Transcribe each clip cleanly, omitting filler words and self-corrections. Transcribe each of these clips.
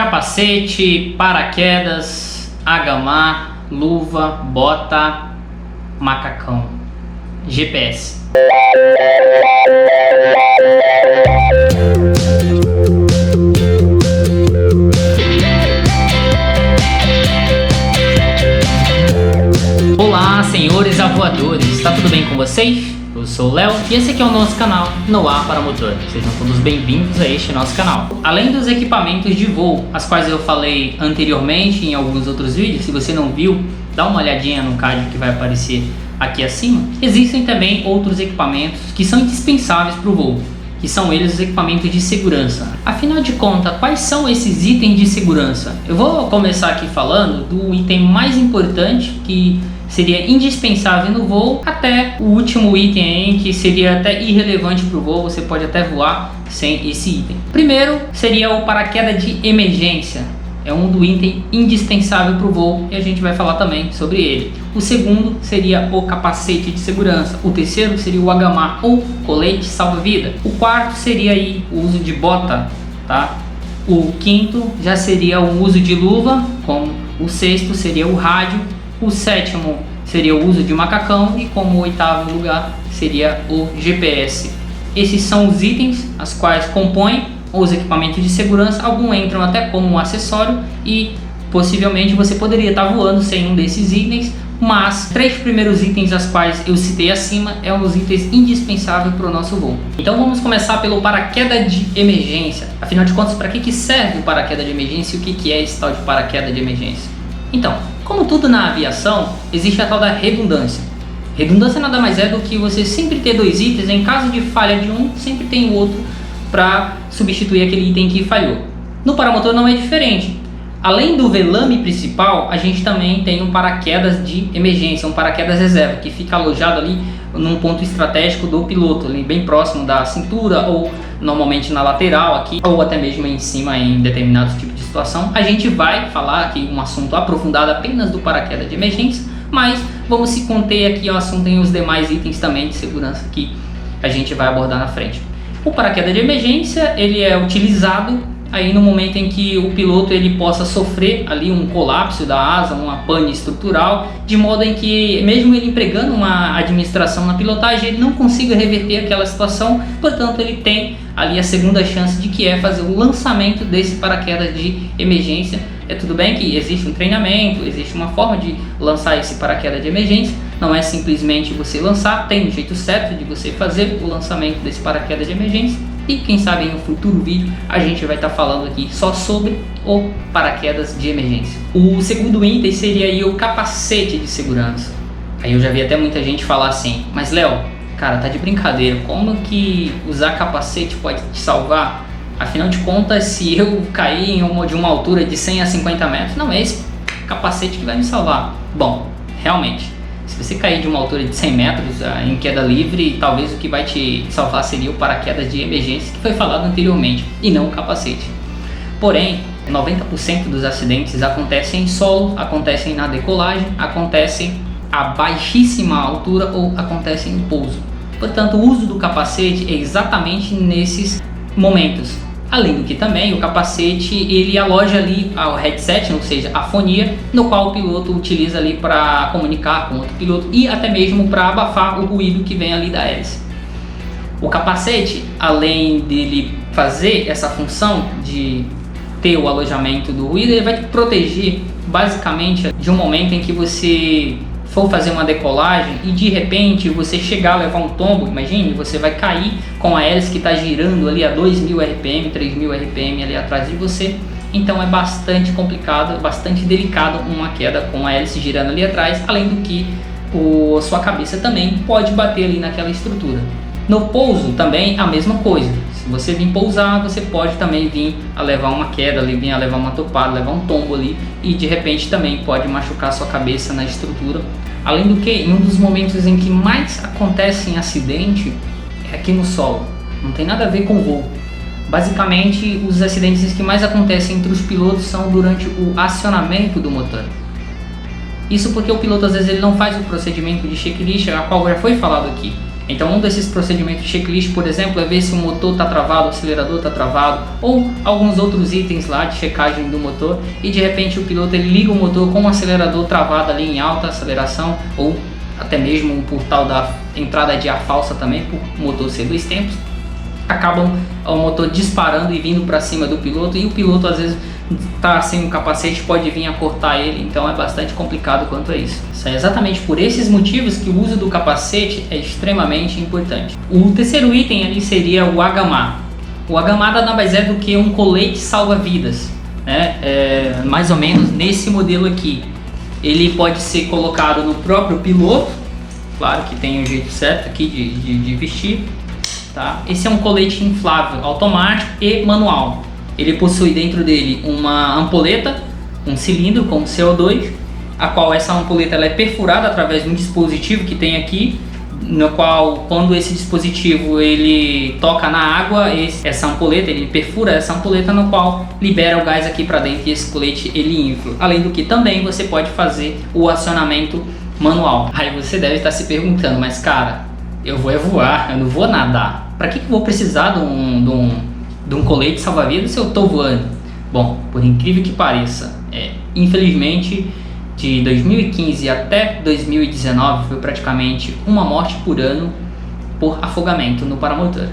capacete, paraquedas, agamar, luva, bota, macacão, GPS. Olá, senhores avoadores, está tudo bem com vocês? Eu sou o Léo e esse aqui é o nosso canal No Ar para Motor. Sejam todos bem-vindos a este nosso canal. Além dos equipamentos de voo, as quais eu falei anteriormente em alguns outros vídeos, se você não viu, dá uma olhadinha no card que vai aparecer aqui acima. Existem também outros equipamentos que são indispensáveis para o voo, que são eles os equipamentos de segurança. Afinal de contas, quais são esses itens de segurança? Eu vou começar aqui falando do item mais importante, que seria indispensável no voo, até o último item aí, que seria até irrelevante para o voo, você pode até voar sem esse item. Primeiro seria o paraquedas de emergência, é um do item indispensável para o voo e a gente vai falar também sobre ele. O segundo seria o capacete de segurança, o terceiro seria o agamar ou colete salva-vida, o quarto seria aí o uso de bota, tá? O quinto já seria o uso de luva, como o sexto seria o rádio, o sétimo seria o uso de macacão e como oitavo lugar seria o GPS. Esses são os itens as quais compõem os equipamentos de segurança. Alguns entram até como um acessório e possivelmente você poderia estar voando sem um desses itens, mas três primeiros itens as quais eu citei acima é um dos itens indispensáveis para o nosso voo. Então vamos começar pelo paraquedas de emergência. Afinal de contas, para que serve o paraquedas de emergência e o que é esse tal de paraquedas de emergência? Então, como tudo na aviação, existe a tal da redundância. Redundância nada mais é do que você sempre ter dois itens, em caso de falha de um, sempre tem o outro para substituir aquele item que falhou. No paramotor não é diferente. Além do velame principal, a gente também tem um paraquedas de emergência, um paraquedas reserva, que fica alojado ali num ponto estratégico do piloto, ali bem próximo da cintura ou normalmente na lateral aqui, ou até mesmo em cima em determinados tipos de situação. A gente vai falar aqui um assunto aprofundado apenas do paraquedas de emergência, mas vamos se conter aqui ao assunto em os demais itens também de segurança que a gente vai abordar na frente. O paraquedas de emergência, ele é utilizado aí no momento em que o piloto ele possa sofrer ali um colapso da asa, uma pane estrutural, de modo em que mesmo ele empregando uma administração na pilotagem, ele não consiga reverter aquela situação, portanto ele tem ali a segunda chance de que é fazer o lançamento desse paraquedas de emergência. É tudo bem que existe um treinamento, existe uma forma de lançar esse paraquedas de emergência, não é simplesmente você lançar, tem um jeito certo de você fazer o lançamento desse paraquedas de emergência. E quem sabe em um futuro vídeo a gente vai estar falando aqui só sobre o paraquedas de emergência. O segundo item seria aí o capacete de segurança. Aí eu já vi até muita gente falar assim, mas Léo, cara, tá de brincadeira, como que usar capacete pode te salvar? Afinal de contas, se eu cair de uma altura de 100 a 50 metros, não é esse capacete que vai me salvar. Bom, realmente, se você cair de uma altura de 100 metros em queda livre, talvez o que vai te salvar seria o paraquedas de emergência que foi falado anteriormente e não o capacete. Porém, 90% dos acidentes acontecem em solo, acontecem na decolagem, acontecem a baixíssima altura ou acontecem em pouso. Portanto, o uso do capacete é exatamente nesses momentos. Além do que também o capacete ele aloja ali o headset, ou seja, a fonia, no qual o piloto utiliza ali para comunicar com outro piloto e até mesmo para abafar o ruído que vem ali da hélice. O capacete, além dele fazer essa função de ter o alojamento do ruído, ele vai te proteger basicamente de um momento em que você for fazer uma decolagem e de repente você chegar a levar um tombo. Imagine, você vai cair com a hélice que está girando ali a 2.000 RPM, 3.000 RPM ali atrás de você. Então é bastante complicado, bastante delicado uma queda com a hélice girando ali atrás, além do que sua cabeça também pode bater ali naquela estrutura. No pouso também a mesma coisa. Se você vir pousar, você pode também vir a levar uma queda ali, vir a levar uma topada, levar um tombo ali e de repente também pode machucar sua cabeça na estrutura. Além do que, em um dos momentos em que mais acontece em acidente é aqui no solo, não tem nada a ver com voo. Basicamente, os acidentes que mais acontecem entre os pilotos são durante o acionamento do motor. Isso porque o piloto às vezes ele não faz o procedimento de checklist, a qual já foi falado aqui. Então um desses procedimentos checklist, por exemplo, é ver se o motor está travado, o acelerador está travado, ou alguns outros itens lá de checagem do motor, e de repente o piloto ele liga o motor com o acelerador travado ali em alta aceleração, ou até mesmo por tal da entrada de ar falsa também, por motor ser 2 tempos, acabam o motor disparando e vindo para cima do piloto, e o piloto às vezes tá sem um capacete, pode vir a cortar ele, então é bastante complicado quanto a isso. É exatamente por esses motivos que o uso do capacete é extremamente importante. O terceiro item ali seria o HMA. O HMA nada mais é do que um colete salva-vidas, né? Mais ou menos nesse modelo aqui. Ele pode ser colocado no próprio piloto, claro que tem um jeito certo aqui de vestir, tá? Esse é um colete inflável, automático e manual. Ele possui dentro dele uma ampoleta, um cilindro com CO2, a qual essa ampoleta ela é perfurada através de um dispositivo que tem aqui, no qual quando esse dispositivo ele toca na água, essa ampoleta, ele perfura essa ampoleta, no qual libera o gás aqui para dentro e esse colete ele infla. Além do que também você pode fazer o acionamento manual. Aí você deve estar se perguntando, mas cara, eu vou voar, eu não vou nadar. Para que eu vou precisar de um colete salva-vidas se eu estou voando? Bom, por incrível que pareça, infelizmente de 2015 até 2019 foi praticamente uma morte por ano por afogamento no paramotor.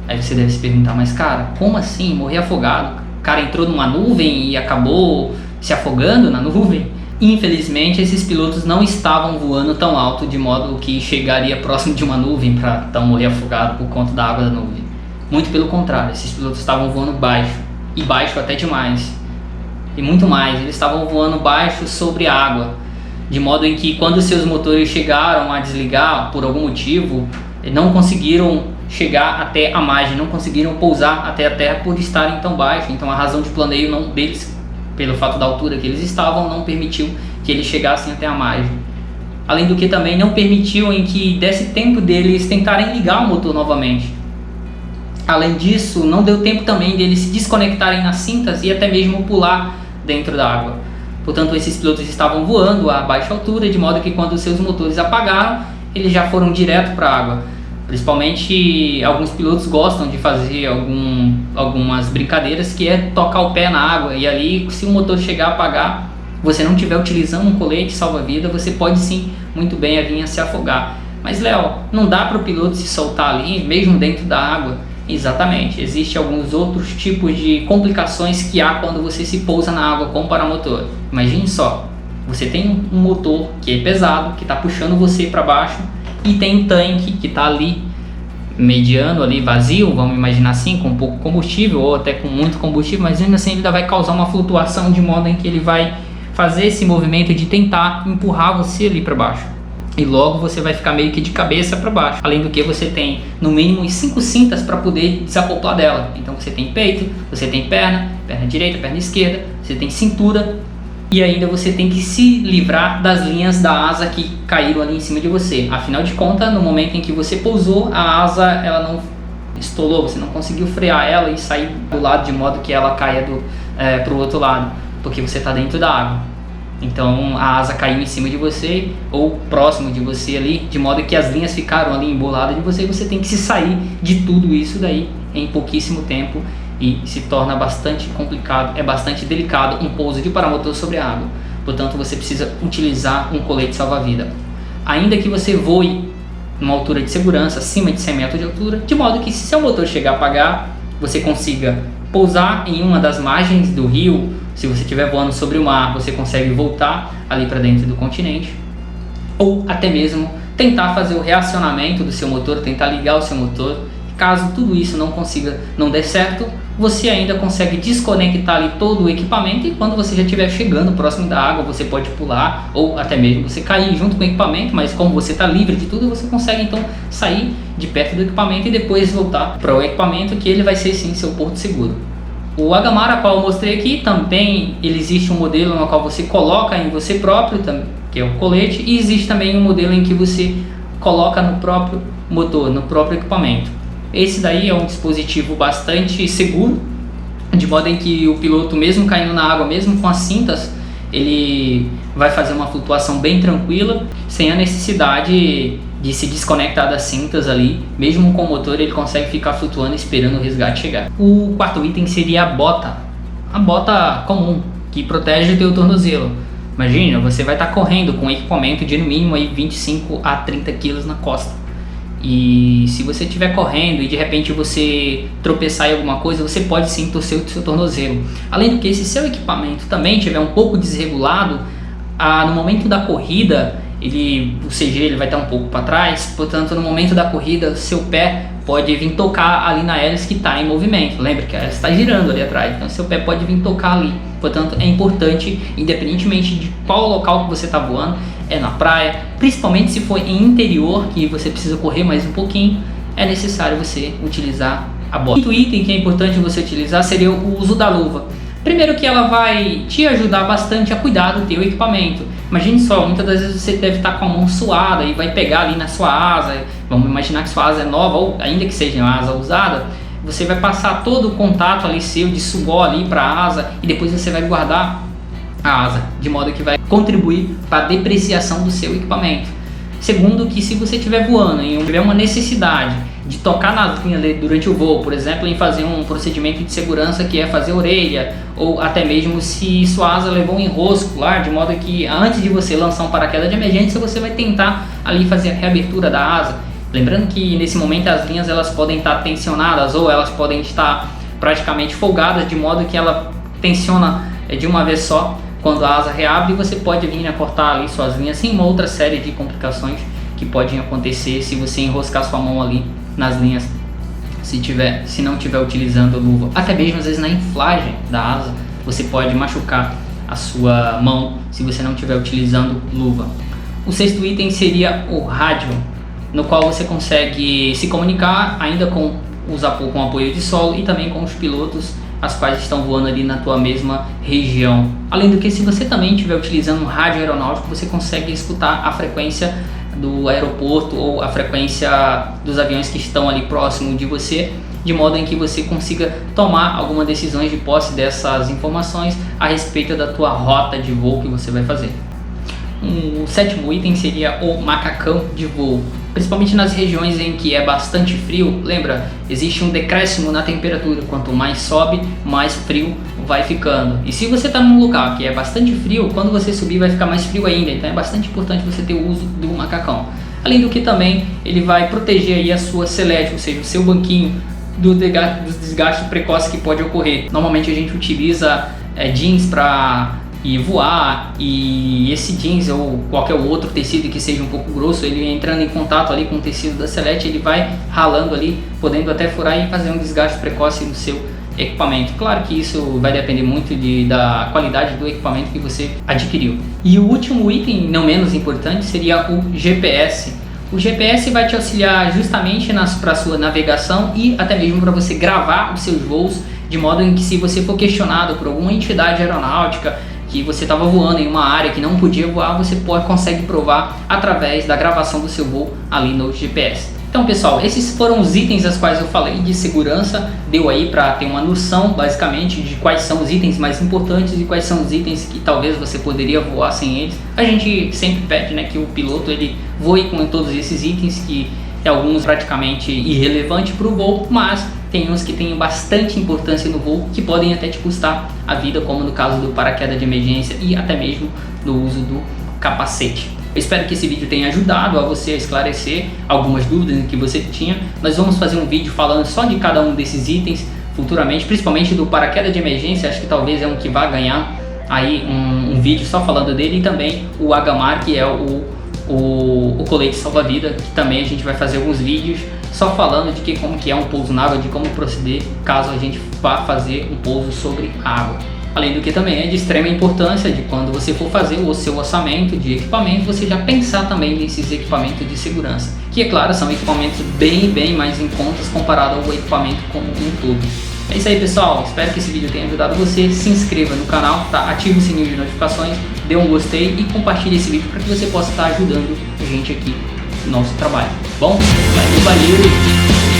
Aí você deve se perguntar, mas cara, como assim morrer afogado? O cara entrou numa nuvem e acabou se afogando na nuvem? Infelizmente esses pilotos não estavam voando tão alto de modo que chegaria próximo de uma nuvem para então morrer afogado por conta da água da nuvem. Muito pelo contrário, esses pilotos estavam voando baixo, e baixo até demais, e muito mais, eles estavam voando baixo sobre a água, de modo em que quando seus motores chegaram a desligar por algum motivo, não conseguiram chegar até a margem, não conseguiram pousar até a terra por estarem tão baixo. Então a razão de planeio deles, pelo fato da altura que eles estavam, não permitiu que eles chegassem até a margem. Além do que também não permitiu em que desse tempo deles tentarem ligar o motor novamente. Além disso, não deu tempo também deles se desconectarem nas cintas e até mesmo pular dentro da água. Portanto, esses pilotos estavam voando a baixa altura, de modo que quando seus motores apagaram, eles já foram direto para a água. Principalmente, alguns pilotos gostam de fazer algumas brincadeiras, que é tocar o pé na água, e ali, se o motor chegar a apagar, você não estiver utilizando um colete salva-vida, você pode sim, muito bem, vir a se afogar. Mas Léo, não dá para o piloto se soltar ali, mesmo dentro da água? Exatamente, existem alguns outros tipos de complicações que há quando você se pousa na água com o paramotor. Imagine só, você tem um motor que é pesado, que está puxando você para baixo, e tem um tanque que está ali, mediano ali, vazio, vamos imaginar assim, com pouco combustível, ou até com muito combustível, mas ainda assim ele ainda vai causar uma flutuação de modo em que ele vai fazer esse movimento de tentar empurrar você ali para baixo. E logo você vai ficar meio que de cabeça para baixo. Além do que você tem no mínimo 5 cintas para poder desacoplar dela. Então você tem peito, você tem perna direita, perna esquerda, você tem cintura, e ainda você tem que se livrar das linhas da asa que caíram ali em cima de você. Afinal de contas, no momento em que você pousou, a asa ela não estolou, você não conseguiu frear ela e sair do lado de modo que ela caia para o outro lado, porque você está dentro da água. Então a asa caiu em cima de você ou próximo de você ali, de modo que as linhas ficaram ali emboladas de você, e você tem que se sair de tudo isso daí em pouquíssimo tempo, e se torna bastante complicado, é bastante delicado um pouso de paramotor sobre a água. Portanto, você precisa utilizar um colete salva-vida. Ainda que você voe numa altura de segurança, acima de 100 metros de altura, de modo que se seu motor chegar a apagar, você consiga pousar em uma das margens do rio. Se você estiver voando sobre o mar, você consegue voltar ali para dentro do continente, ou até mesmo tentar fazer o reacionamento do seu motor, tentar ligar o seu motor. Caso tudo isso não dê certo, você ainda consegue desconectar ali todo o equipamento, e quando você já estiver chegando próximo da água, você pode pular, ou até mesmo você cair junto com o equipamento, mas como você está livre de tudo, você consegue então sair de perto do equipamento e depois voltar para o equipamento, que ele vai ser sim seu porto seguro. O HMA, qual eu mostrei aqui, também existe um modelo no qual você coloca em você próprio, que é o colete, e existe também um modelo em que você coloca no próprio motor, no próprio equipamento. Esse daí é um dispositivo bastante seguro, de modo em que o piloto, mesmo caindo na água, mesmo com as cintas, ele vai fazer uma flutuação bem tranquila, sem a necessidade de se desconectar das cintas ali, mesmo com o motor ele consegue ficar flutuando esperando o resgate chegar. O quarto item seria a bota comum, que protege o teu tornozelo. Imagina, você vai estar correndo com equipamento de no mínimo aí 25 a 30 quilos na costa. E se você estiver correndo e de repente você tropeçar em alguma coisa, você pode sim torcer o seu tornozelo. Além do que, se seu equipamento também estiver um pouco desregulado, no momento da corrida, o CG ele vai estar um pouco para trás, portanto no momento da corrida, seu pé pode vir tocar ali na hélice que está em movimento. Lembra que a hélice está girando ali atrás, então seu pé pode vir tocar ali. Portanto é importante, independentemente de qual local que você está voando, na praia, principalmente se for em interior, que você precisa correr mais um pouquinho, é necessário você utilizar a bota. Outro item que é importante você utilizar seria o uso da luva. Primeiro que ela vai te ajudar bastante a cuidar do teu equipamento. Imagine só, muitas das vezes você deve estar com a mão suada e vai pegar ali na sua asa. Vamos imaginar que sua asa é nova ou ainda que seja uma asa usada, você vai passar todo o contato ali seu de suor ali para a asa e depois você vai guardar a asa, de modo que vai contribuir para a depreciação do seu equipamento. Segundo, que se você estiver voando e tiver uma necessidade de tocar na linha durante o voo, por exemplo, em fazer um procedimento de segurança que é fazer orelha, ou até mesmo se sua asa levou um enrosco lá, de modo que antes de você lançar um paraquedas de emergência, você vai tentar ali fazer a reabertura da asa. Lembrando que nesse momento as linhas elas podem estar tensionadas ou elas podem estar praticamente folgadas, de modo que ela tensiona de uma vez só. Quando a asa reabre, você pode vir a cortar ali suas linhas, sem uma outra série de complicações que podem acontecer se você enroscar sua mão ali nas linhas, se não estiver utilizando luva. Até mesmo às vezes na inflagem da asa, você pode machucar a sua mão se você não estiver utilizando luva. O sexto item seria o rádio, no qual você consegue se comunicar ainda com apoio de solo e também com os pilotos as quais estão voando ali na tua mesma região. Além do que, se você também estiver utilizando um rádio aeronáutico, você consegue escutar a frequência do aeroporto ou a frequência dos aviões que estão ali próximo de você, de modo em que você consiga tomar algumas decisões de posse dessas informações a respeito da tua rota de voo que você vai fazer. O sétimo item seria o macacão de voo. Principalmente nas regiões em que é bastante frio, lembra, existe um decréscimo na temperatura, quanto mais sobe, mais frio vai ficando. E se você está num lugar que é bastante frio, quando você subir vai ficar mais frio ainda, então é bastante importante você ter o uso do macacão. Além do que também ele vai proteger aí a sua selete, ou seja, o seu banquinho do desgaste precoce que pode ocorrer. Normalmente a gente utiliza jeans para voar, e esse jeans ou qualquer outro tecido que seja um pouco grosso, ele entrando em contato ali com o tecido da selete, ele vai ralando ali, podendo até furar e fazer um desgaste precoce no seu equipamento. Claro que isso vai depender muito da qualidade do equipamento que você adquiriu. E o último item, não menos importante, seria o GPS. O GPS vai te auxiliar justamente para a sua navegação e até mesmo para você gravar os seus voos, de modo em que, se você for questionado por alguma entidade aeronáutica que você estava voando em uma área que não podia voar, você consegue provar através da gravação do seu voo ali no GPS. Então, pessoal, esses foram os itens aos quais eu falei de segurança. Deu aí para ter uma noção basicamente de quais são os itens mais importantes e quais são os itens que talvez você poderia voar sem eles. A gente sempre pede, né, que o piloto ele voe com todos esses itens, que é alguns praticamente irrelevante para o voo, mas tem uns que têm bastante importância no voo, que podem até te custar a vida, como no caso do paraquedas de emergência e até mesmo do uso do capacete. Eu espero que esse vídeo tenha ajudado a você a esclarecer algumas dúvidas que você tinha. Nós vamos fazer um vídeo falando só de cada um desses itens futuramente, principalmente do paraquedas de emergência. Acho que talvez é um que vai ganhar aí um vídeo só falando dele, e também o HMAR, que é o colete salva-vida, que também a gente vai fazer alguns vídeos só falando de como que é um pouso na água, de como proceder caso a gente vá fazer um pouso sobre água. Além do que também é de extrema importância de, quando você for fazer o seu orçamento de equipamento, você já pensar também nesses equipamentos de segurança, que é claro, são equipamentos bem mais em contas comparado ao equipamento como um todo. É isso aí, pessoal, espero que esse vídeo tenha ajudado você. Se inscreva no canal, tá? Ative o sininho de notificações, dê um gostei e compartilhe esse vídeo para que você possa estar ajudando a gente aqui no nosso trabalho. Bom, valeu!